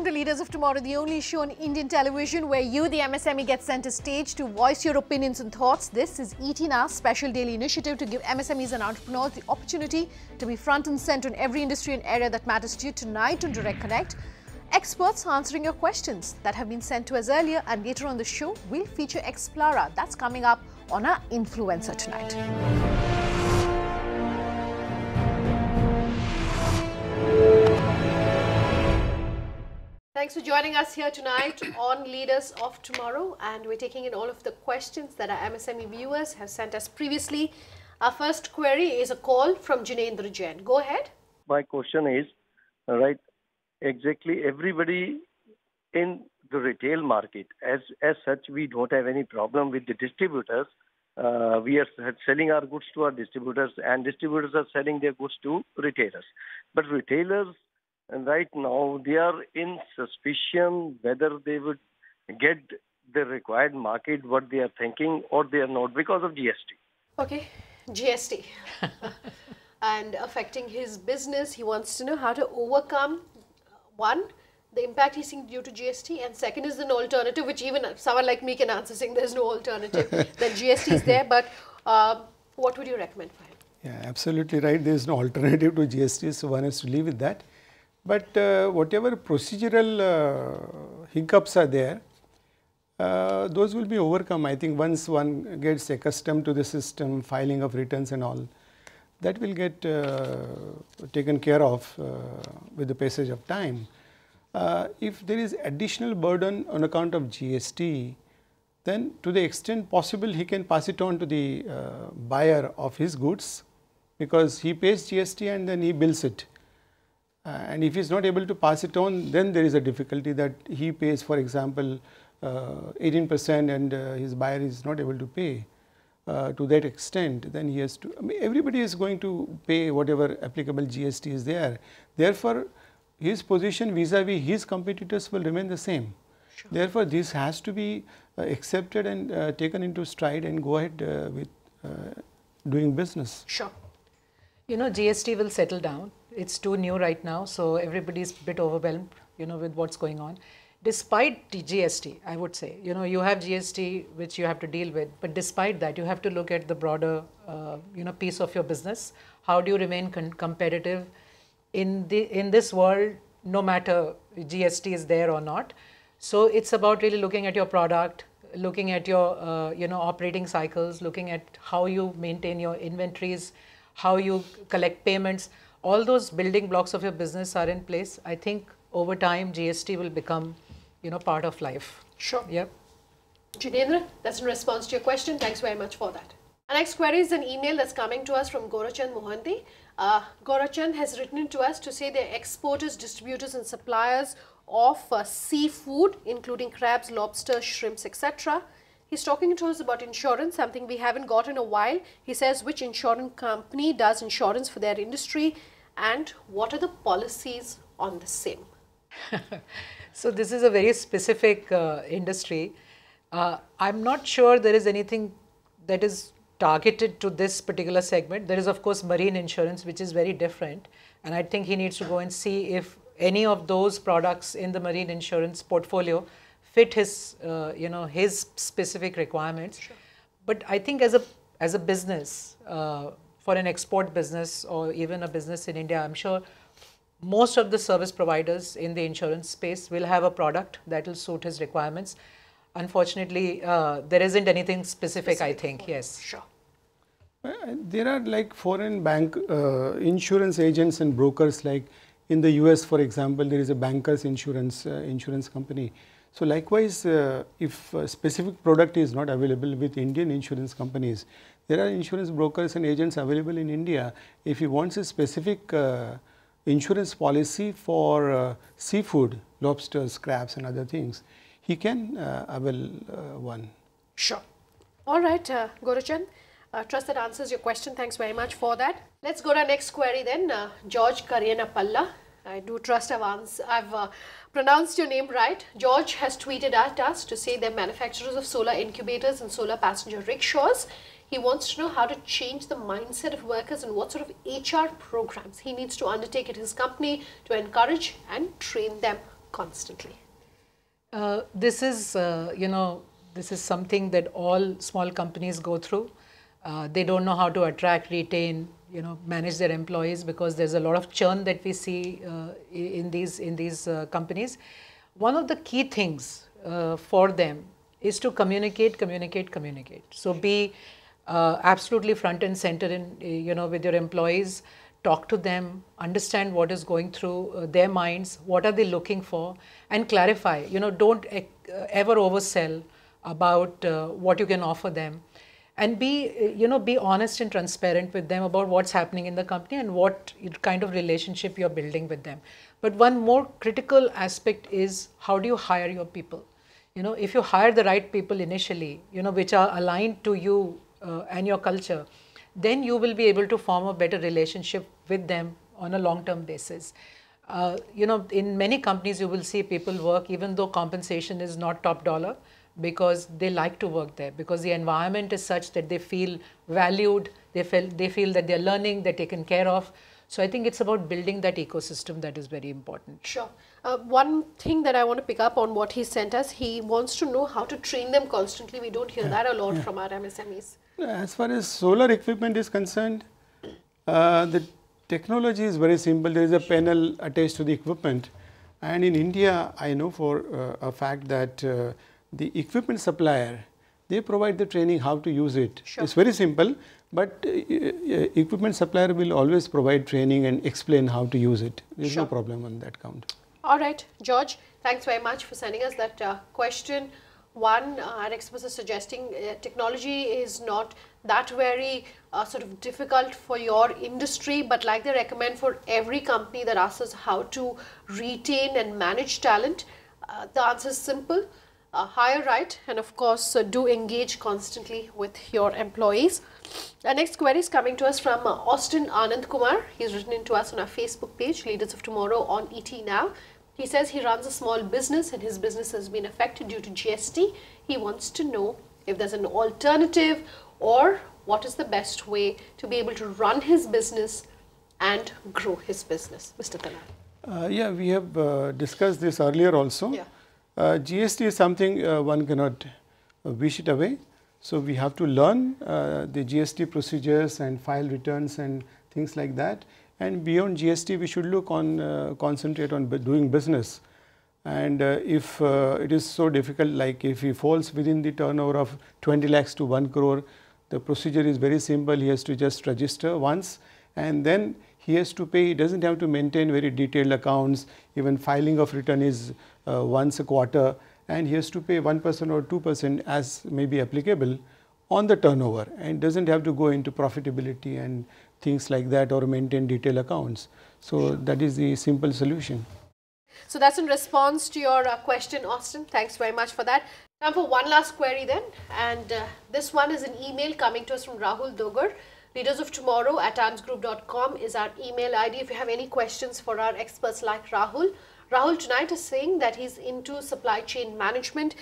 Welcome to Leaders of Tomorrow, the only show on Indian television where you, the MSME, get center stage to voice your opinions and thoughts. This is ET Now's special daily initiative to give MSMEs and entrepreneurs the opportunity to be front and center in every industry and area that matters to you. Tonight on Direct Connect, experts answering your questions that have been sent to us earlier, and later on the show, we'll feature Explara. That's coming up on our Influencer tonight. Thanks for joining us here tonight on Leaders of Tomorrow, and we're taking in all of the questions that our MSME viewers have sent us previously. Our first query is a call from Jinendra Jain. Go ahead. My question is, right, exactly everybody in the retail market, as such, we don't have any problem with the distributors. We are selling our goods to our distributors, and distributors are selling their goods to retailers. But retailers, and right now, they are in suspicion whether they would get the required market, what they are thinking, or they are not, because of GST. Okay, GST. And affecting his business, he wants to know how to overcome, one, the impact he's seeing due to GST, and second is an alternative, which even someone like me can answer, saying there's no alternative. Then GST is there, but what would you recommend for him? Yeah, absolutely right. There's no alternative to GST, so one has to live with that. But whatever procedural hiccups are there, those will be overcome. I think once one gets accustomed to the system, filing of returns and all, that will get taken care of with the passage of time. If there is additional burden on account of GST, then to the extent possible, he can pass it on to the buyer of his goods, because he pays GST and then he bills it. And if he is not able to pass it on, then there is a difficulty that he pays, for example, 18% and his buyer is not able to pay to that extent. Then he has to, I mean, everybody is going to pay whatever applicable GST is there. Therefore, his position vis-a-vis his competitors will remain the same. Sure. Therefore, this has to be accepted and taken into stride and go ahead with doing business. Sure. You know, GST will settle down. It's too new right now, so everybody's a bit overwhelmed, you know, with what's going on. Despite the GST, I would say, you know, you have GST which you have to deal with, but despite that, you have to look at the broader, you know, piece of your business. How do you remain competitive in this world, no matter GST is there or not? So it's about really looking at your product, looking at your, you know, operating cycles, looking at how you maintain your inventories, how you collect payments. All those building blocks of your business are in place. I think over time, GST will become, you know, part of life. Sure. Yep. Jinendra, that's in response to your question. Thanks very much for that. Our next query is an email that's coming to us from Gorachand Mohanty. Gorachand has written to us to say they're exporters, distributors and suppliers of seafood, including crabs, lobsters, shrimps, etc. He's talking to us about insurance, something we haven't got in a while. He says which insurance company does insurance for their industry and what are the policies on the same? So this is a very specific industry. I'm not sure there is anything that is targeted to this particular segment. There is, of course, marine insurance, which is very different. And I think he needs to go and see if any of those products in the marine insurance portfolio fit his, you know, his specific requirements. Sure. But I think as a business, for an export business or even a business in India, I'm sure most of the service providers in the insurance space will have a product that will suit his requirements. Unfortunately, there isn't anything specific, I think, yes. Sure. There are like foreign bank insurance agents and brokers, like in the US, for example, there is a bankers insurance company. So likewise, if a specific product is not available with Indian insurance companies, there are insurance brokers and agents available in India. If he wants a specific insurance policy for seafood, lobsters, crabs and other things, he can avail one. Sure. All right, Gorachand. Trust that answers your question. Thanks very much for that. Let's go to our next query then. George Karyanapalla. I do trust I've pronounced your name right. George has tweeted at us to say they're manufacturers of solar incubators and solar passenger rickshaws. He wants to know how to change the mindset of workers and what sort of HR programs he needs to undertake at his company to encourage and train them constantly? This is, this is something that all small companies go through. They don't know how to attract, retain, manage their employees, because there's a lot of churn that we see in these companies. One of the key things for them is to communicate. So be absolutely front and center in, with your employees. Talk to them, understand what is going through their minds, what are they looking for, and clarify. Don't ever oversell about what you can offer them, and be honest and transparent with them about what's happening in the company and what kind of relationship you're building with them. But one more critical aspect is, how do you hire your people? If you hire the right people initially, which are aligned to you and your culture, then you will be able to form a better relationship with them on a long-term basis. In many companies you will see people work even though compensation is not top dollar, because they like to work there, because the environment is such that they feel valued, they feel that they're learning, they're taken care of. So I think it's about building that ecosystem that is very important. Sure. One thing that I want to pick up on what he sent us, he wants to know how to train them constantly. We don't hear that a lot from our MSMEs. As far as solar equipment is concerned, the technology is very simple. There is a panel attached to the equipment, and in India I know for a fact that the equipment supplier, they provide the training how to use it. Sure. It's very simple, but equipment supplier will always provide training and explain how to use it. There is no problem on that count. All right, George, thanks very much for sending us that question. One, our experts are suggesting technology is not that very sort of difficult for your industry, but like they recommend for every company that asks us how to retain and manage talent, the answer is simple. Hire right, and of course do engage constantly with your employees. Our next query is coming to us from Austin Anand Kumar. He's written in to us on our Facebook page, Leaders of Tomorrow on ET Now. He says he runs a small business and his business has been affected due to GST. He wants to know if there's an alternative or what is the best way to be able to run his business and grow his business. Mr. Talal. Yeah, we have discussed this earlier also. Yeah. GST is something one cannot wish it away. So we have to learn the GST procedures and file returns and things like that. And beyond GST, we should look on concentrate on doing business. And if it is so difficult, like if he falls within the turnover of 20 lakhs to 1 crore, the procedure is very simple. He has to just register once, and then he has to pay. He doesn't have to maintain very detailed accounts. Even filing of return is once a quarter, and he has to pay 1% or 2% as may be applicable on the turnover, and doesn't have to go into profitability and things like that or maintain detailed accounts. So that is the simple solution. So that's in response to your question, Austin. Thanks very much for that. Time for one last query then, and this one is an email coming to us from Rahul Dogar. leadersoftomorrow@timesgroup.com is our email ID. If you have any questions for our experts like Rahul. Rahul tonight is saying that he's into supply chain management.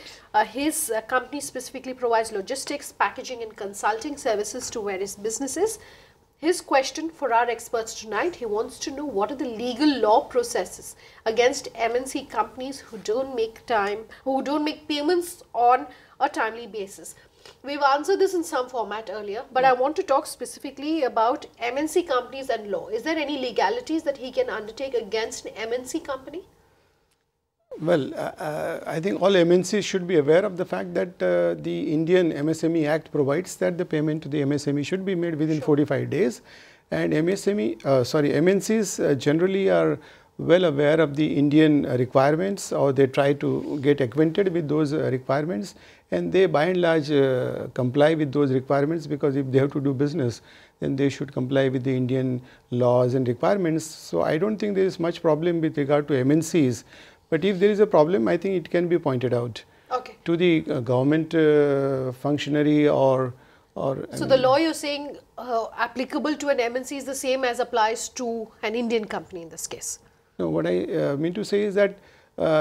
His company specifically provides logistics, packaging and consulting services to various businesses. His question for our experts tonight, he wants to know what are the legal law processes against MNC companies who don't make payments on a timely basis. We've answered this in some format earlier, but I want to talk specifically about MNC companies and law. Is there any legalities that he can undertake against an MNC company? Well, I think all MNCs should be aware of the fact that the Indian MSME Act provides that the payment to the MSME should be made within 45 days. And MNCs generally are well aware of the Indian requirements, or they try to get acquainted with those requirements, and they by and large comply with those requirements, because if they have to do business, then they should comply with the Indian laws and requirements. So I don't think there is much problem with regard to MNCs. But if there is a problem, I think it can be pointed out to the government functionary or. So the law you're saying applicable to an MNC is the same as applies to an Indian company in this case? No, what I mean to say is that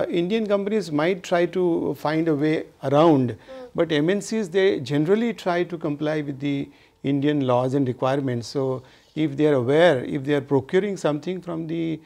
Indian companies might try to find a way around, but MNCs, they generally try to comply with the Indian laws and requirements. So if they are aware, if they are procuring something from the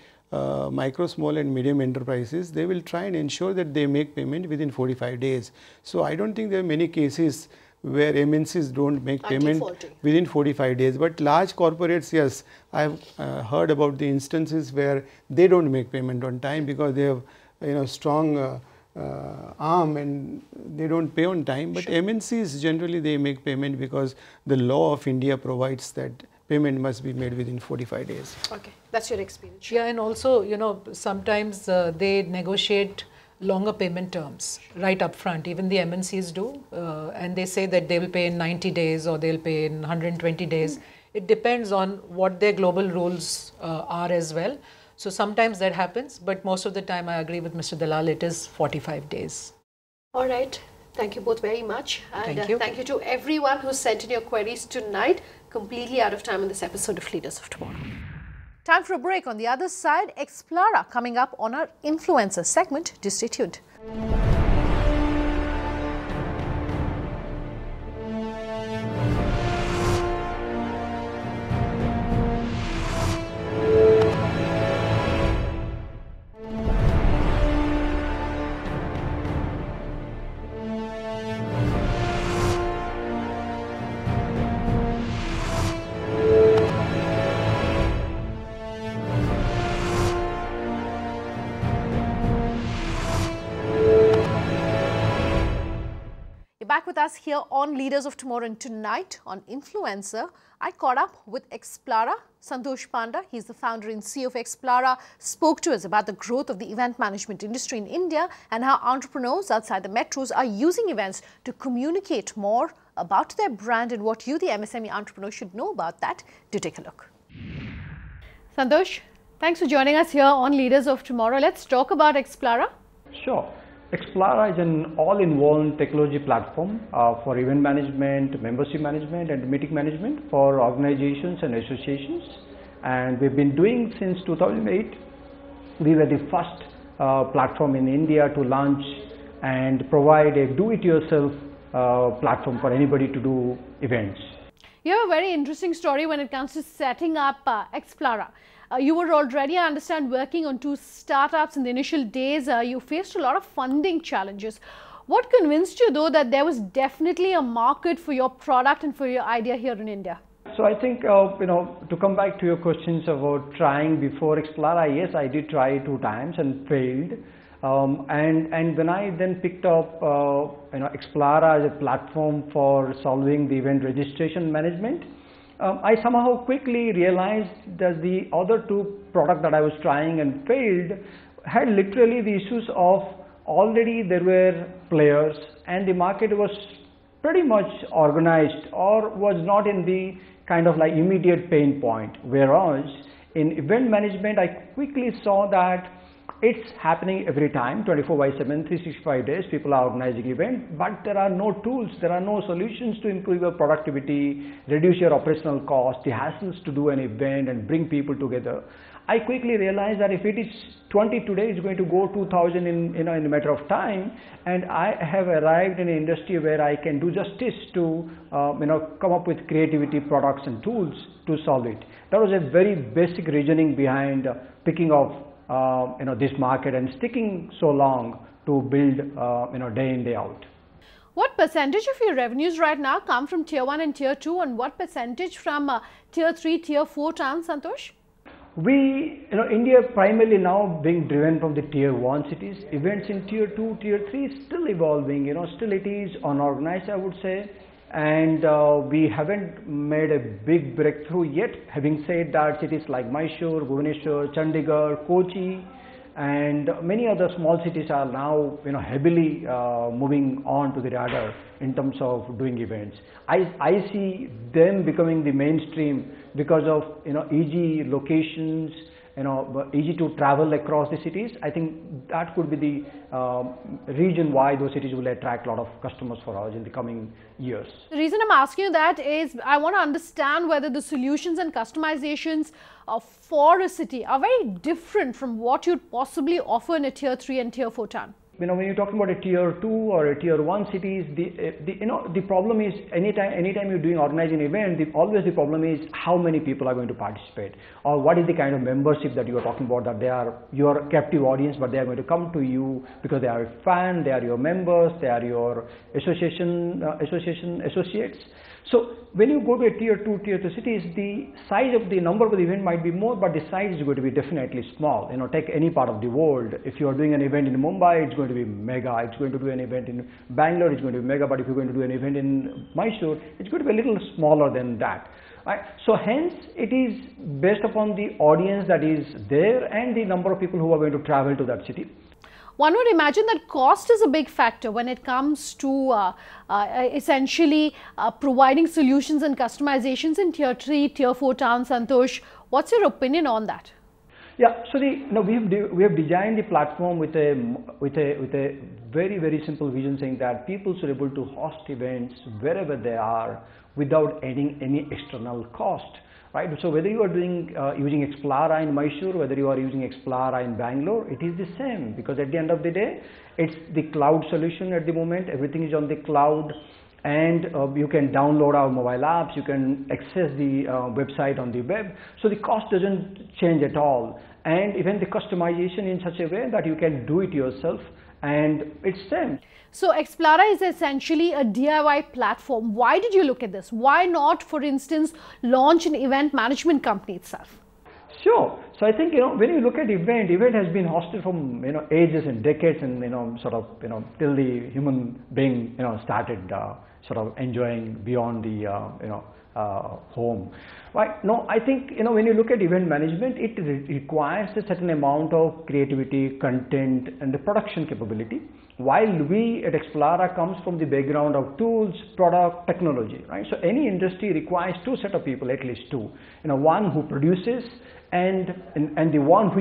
micro, small and medium enterprises, they will try and ensure that they make payment within 45 days. So I don't think there are many cases where MNCs don't make payment within 45 days. But large corporates, yes, I have heard about the instances where they don't make payment on time because they have strong arm and they don't pay on time. But MNCs generally they make payment because the law of India provides that payment must be made within 45 days. Okay, that's your experience. Yeah, and also, sometimes they negotiate longer payment terms right up front. Even the MNCs do, and they say that they will pay in 90 days or they'll pay in 120 days. It depends on what their global rules are as well. So sometimes that happens, but most of the time I agree with Mr. Dalal, it is 45 days. All right. Thank you both very much. And thank you. Thank you to everyone who sent in your queries tonight. Completely out of time in this episode of Leaders of Tomorrow. Time for a break. On the other side, Explara coming up on our influencer segment. Do stay tuned. Back with us here on Leaders of Tomorrow, and tonight on Influencer, I caught up with Explara. Santosh Panda, he's the founder and CEO of Explara, spoke to us about the growth of the event management industry in India and how entrepreneurs outside the metros are using events to communicate more about their brand and what you, the MSME entrepreneur, should know about that. Do take a look. Santosh, thanks for joining us here on Leaders of Tomorrow. Let's talk about Explara. Sure. Explara is an all-in-one technology platform for event management, membership management and meeting management for organizations and associations. And we've been doing since 2008. We were the first platform in India to launch and provide a do-it-yourself platform for anybody to do events. You have a very interesting story when it comes to setting up Explara. You were already, I understand, working on 2 startups in the initial days. You faced a lot of funding challenges. What convinced you, though, that there was definitely a market for your product and for your idea here in India? So I think, to come back to your questions about trying before Explara, yes, I did try 2 times and failed. And when I then picked up, Explara as a platform for solving the event registration management, I somehow quickly realized that the other 2 products that I was trying and failed had literally the issues of already there were players and the market was pretty much organized or was not in the kind of like immediate pain point. Whereas in event management, I quickly saw that it's happening every time, 24/7, 365 days, people are organizing events, but there are no tools, there are no solutions to improve your productivity, reduce your operational cost, the hassles to do an event and bring people together. I quickly realized that if it is 20 today, it's going to go 2000 in a matter of time, and I have arrived in an industry where I can do justice to come up with creativity products and tools to solve it. That was a very basic reasoning behind picking up this market and sticking so long to build day in, day out. What percentage of your revenues right now come from tier 1 and tier 2, and what percentage from tier 3, tier 4 towns, Santosh? India primarily now being driven from the tier 1 cities. Events in tier 2, tier 3 is still evolving, still it is unorganized, I would say. And we haven't made a big breakthrough yet. Having said that, cities like Mysore, Bhubaneswar, Chandigarh, Kochi, and many other small cities are now heavily moving on to the radar in terms of doing events. I see them becoming the mainstream because of easy locations, easy to travel across the cities. I think that could be the reason why those cities will attract a lot of customers for us in the coming years. The reason I'm asking you that is I want to understand whether the solutions and customizations for a city are very different from what you'd possibly offer in a tier 3 and tier 4 town. When you're talking about a tier 2 or a tier 1 cities, the problem is anytime you're doing organizing an event, always the problem is how many people are going to participate, or what is the kind of membership that you are talking about, that they are your captive audience, but they are going to come to you because they are a fan, they are your members, they are your association associates. So when you go to a tier 2, tier 3 cities, the size of the number of the event might be more, but the size is going to be definitely small. Take any part of the world. If you are doing an event in Mumbai, it's going to be mega. It's going to do an event in Bangalore, it's going to be mega. But if you're going to do an event in Mysore, it's going to be a little smaller than that. Right? So hence, it is based upon the audience that is there and the number of people who are going to travel to that city. One would imagine that cost is a big factor when it comes to essentially providing solutions and customizations in tier 3, tier 4 towns. Santosh, what's your opinion on that? Yeah, so we have designed the platform with a very, very simple vision, saying that people should be able to host events wherever they are without adding any external cost. Right? So whether you are doing using Explara in Mysore, whether you are using Explara in Bangalore, it is the same, because at the end of the day, it's the cloud solution at the moment. Everything is on the cloud, and you can download our mobile apps, you can access the website on the web. So the cost doesn't change at all, and even the customization in such a way that you can do it yourself, and it's same. So Explara is essentially a DIY platform. Why did you look at this? Why not, for instance, launch an event management company itself? Sure. So I think, when you look at event has been hosted from, ages and decades, and, till the human being, started sort of enjoying beyond the, home. Right? No, I think, when you look at event management, it requires a certain amount of creativity, content, and the production capability. While we at Explara comes from the background of tools, product, technology, right? So any industry requires two set of people, at least two. One who produces and the one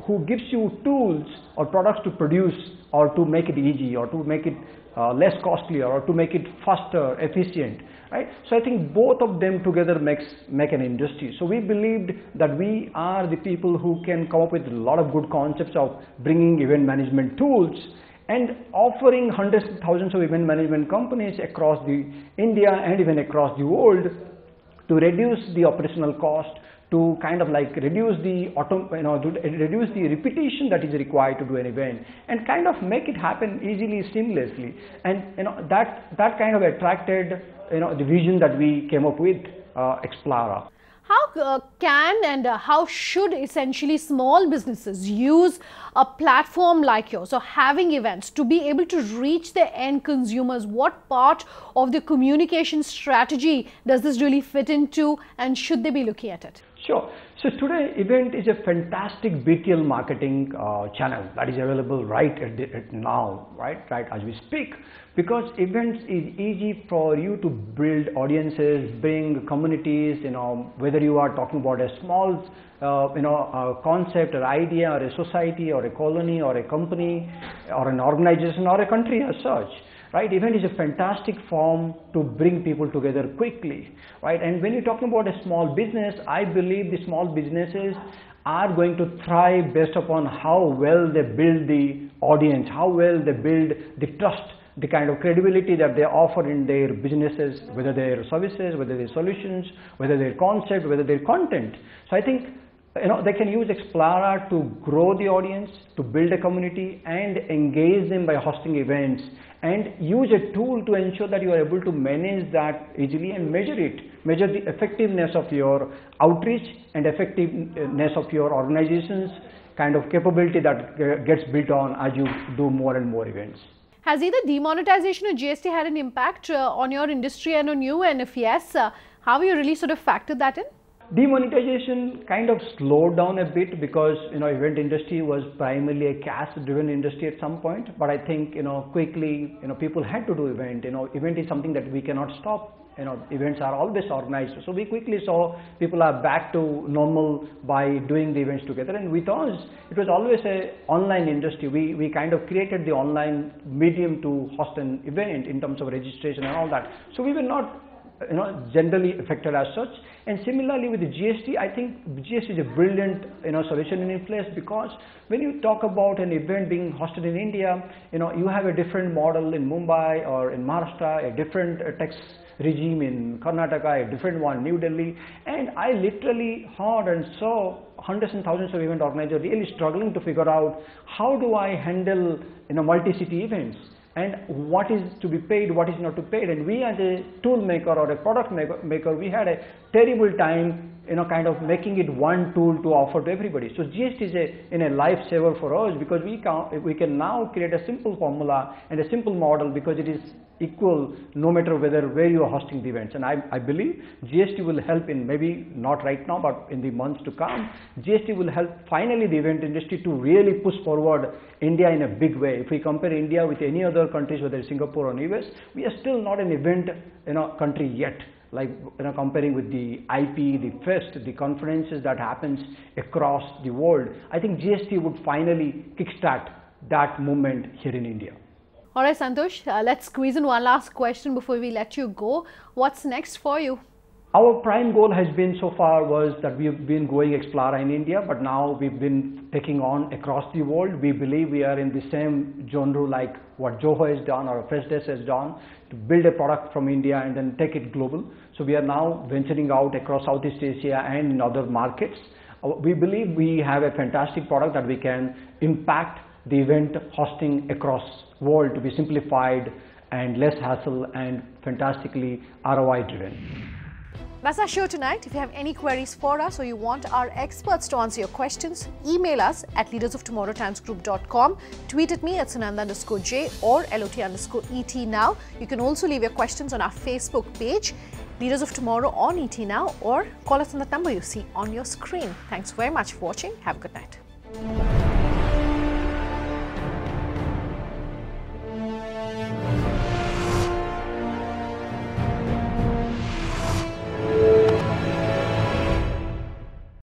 who gives you tools or products to produce, or to make it easy, or to make it less costly, or to make it faster, efficient, right? So I think both of them together make an industry. So we believed that we are the people who can come up with a lot of good concepts of bringing event management tools and offering hundreds of thousands of event management companies across India and even across the world to reduce the operational cost, to kind of like reduce the reduce the repetition that is required to do an event, and kind of make it happen easily, seamlessly. And that kind of attracted the vision that we came up with, Explara. How can and how should essentially small businesses use a platform like yours, or having events, to be able to reach their end consumers? What part of the communication strategy does this really fit into, and should they be looking at it? Sure. So today, event is a fantastic BTL marketing channel that is available right now, right as we speak, because events is easy for you to build audiences, bring communities. Whether you are talking about a small concept or idea, or a society, or a colony, or a company, or an organization, or a country as such. Right, event is a fantastic form to bring people together quickly, right? And when you're talking about a small business, I believe the small businesses are going to thrive based upon how well they build the audience, how well they build the trust, the kind of credibility that they offer in their businesses, whether their services, whether their solutions, whether their concept, whether their content. So I think they can use Explara to grow the audience, to build a community, and engage them by hosting events, and use a tool to ensure that you are able to manage that easily and measure the effectiveness of your outreach and effectiveness of your organization's kind of capability that gets built on as you do more and more events. Has either demonetization or GST had an impact on your industry and on you? And if yes, how have you really sort of factored that in? Demonetization kind of slowed down a bit, because event industry was primarily a cash driven industry at some point, but I think quickly people had to do event. Event is something that we cannot stop. Events are always organized, so we quickly saw people are back to normal by doing the events together. And with us, it was always a online industry. We kind of created the online medium to host an event in terms of registration and all that. So we were not generally affected as such. And similarly with the GST, I think GST is a brilliant solution in place, because when you talk about an event being hosted in India, you have a different model in Mumbai or in Maharashtra, a different tax regime in Karnataka, a different one New Delhi, and I literally heard and saw hundreds and thousands of event organizers really struggling to figure out how do I handle multi-city events, and what is to be paid, what is not to be paid. And we as a tool maker or a product maker, we had a terrible time kind of making it one tool to offer to everybody. So GST is a lifesaver for us, because we can now create a simple formula and a simple model, because it is equal no matter where you are hosting the events. And I believe GST will help in, maybe not right now, but in the months to come, GST will help finally the event industry to really push forward India in a big way. If we compare India with any other countries, whether it's Singapore or US, we are still not an event country yet. Like comparing with the IP, the fest, the conferences that happens across the world, I think GST would finally kickstart that movement here in India. All right, Santosh, let's squeeze in one last question before we let you go. What's next for you? Our prime goal has been so far was that we've been going Explara in India, but now we've been taking on across the world. We believe we are in the same genre like what Zoho has done or Freshdesk has done, to build a product from India and then take it global. So we are now venturing out across Southeast Asia and in other markets. We believe we have a fantastic product that we can impact the event hosting across world to be simplified and less hassle and fantastically ROI driven. That's our show tonight. If you have any queries for us or you want our experts to answer your questions, email us at leadersoftomorrowtimesgroup.com, tweet at me at Sunanda_J or LOT_ET now. You can also leave your questions on our Facebook page, Leaders of Tomorrow on ET Now, or call us on the number you see on your screen. Thanks very much for watching. Have a good night.